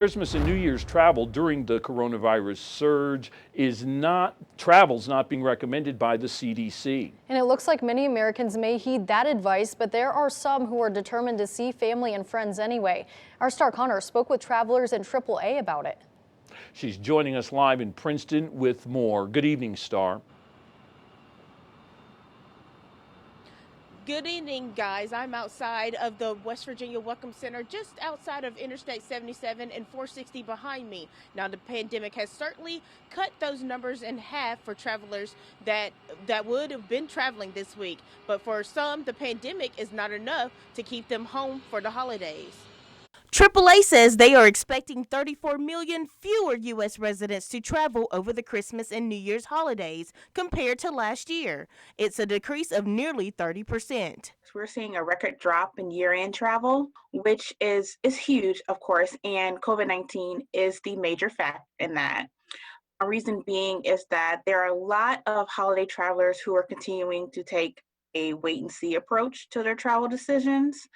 Christmas and New Year's travel during the coronavirus surge travel's not being recommended by the CDC. And it looks like many Americans may heed that advice, but there are some who are determined to see family and friends anyway. Our Star Connor spoke with travelers in AAA about it. She's joining us live in Princeton with more. Good evening, Star. Good evening, guys. I'm outside of the West Virginia Welcome Center, just outside of Interstate 77 and 460 behind me. Now, the pandemic has certainly cut those numbers in half for travelers that would have been traveling this week. But for some, the pandemic is not enough to keep them home for the holidays. AAA says they are expecting 34 million fewer U.S. residents to travel over the Christmas and New Year's holidays compared to last year. It's a decrease of nearly 30%. We're seeing a record drop in year-end travel, which is huge, of course, and COVID-19 is the major factor in that. A reason being is that there are a lot of holiday travelers who are continuing to take a wait-and-see approach to their travel decisions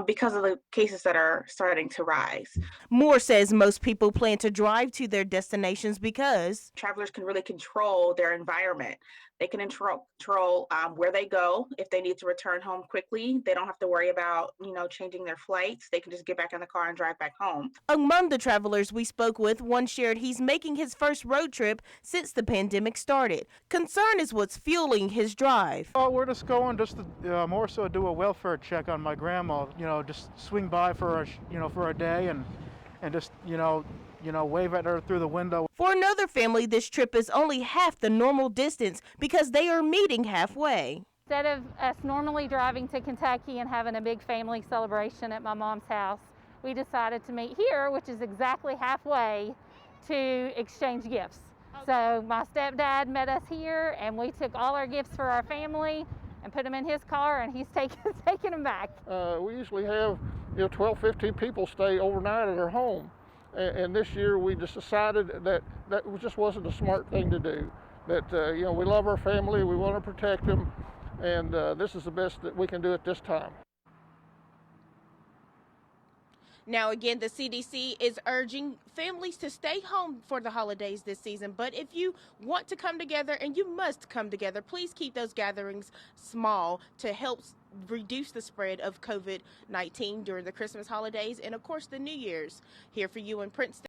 because of the cases that are starting to rise. Moore says most people plan to drive to their destinations because travelers can really control their environment. They can control where they go. If they need to return home quickly, they don't have to worry about, changing their flights. They can just get back in the car and drive back home. Among the travelers we spoke with, one shared he's making his first road trip since the pandemic started. Concern is what's fueling his drive. Oh, we're just going to more so do a welfare check on my grandma. Just swing by for a day and just wave at her through the window. For another family, this trip is only half the normal distance because they are meeting halfway. Instead of us normally driving to Kentucky and having a big family celebration at my mom's house, we decided to meet here, which is exactly halfway, to exchange gifts. So my stepdad met us here and we took all our gifts for our family and put them in his car, and he's taking them back. We usually have 12, 15 people stay overnight at our home. And this year we just decided that just wasn't a smart thing to do. That we love our family, we want to protect them, and this is the best that we can do at this time. Now, again, the CDC is urging families to stay home for the holidays this season. But if you want to come together, and you must come together, please keep those gatherings small to help reduce the spread of COVID-19 during the Christmas holidays and, of course, the New Year's. Here for you in Princeton.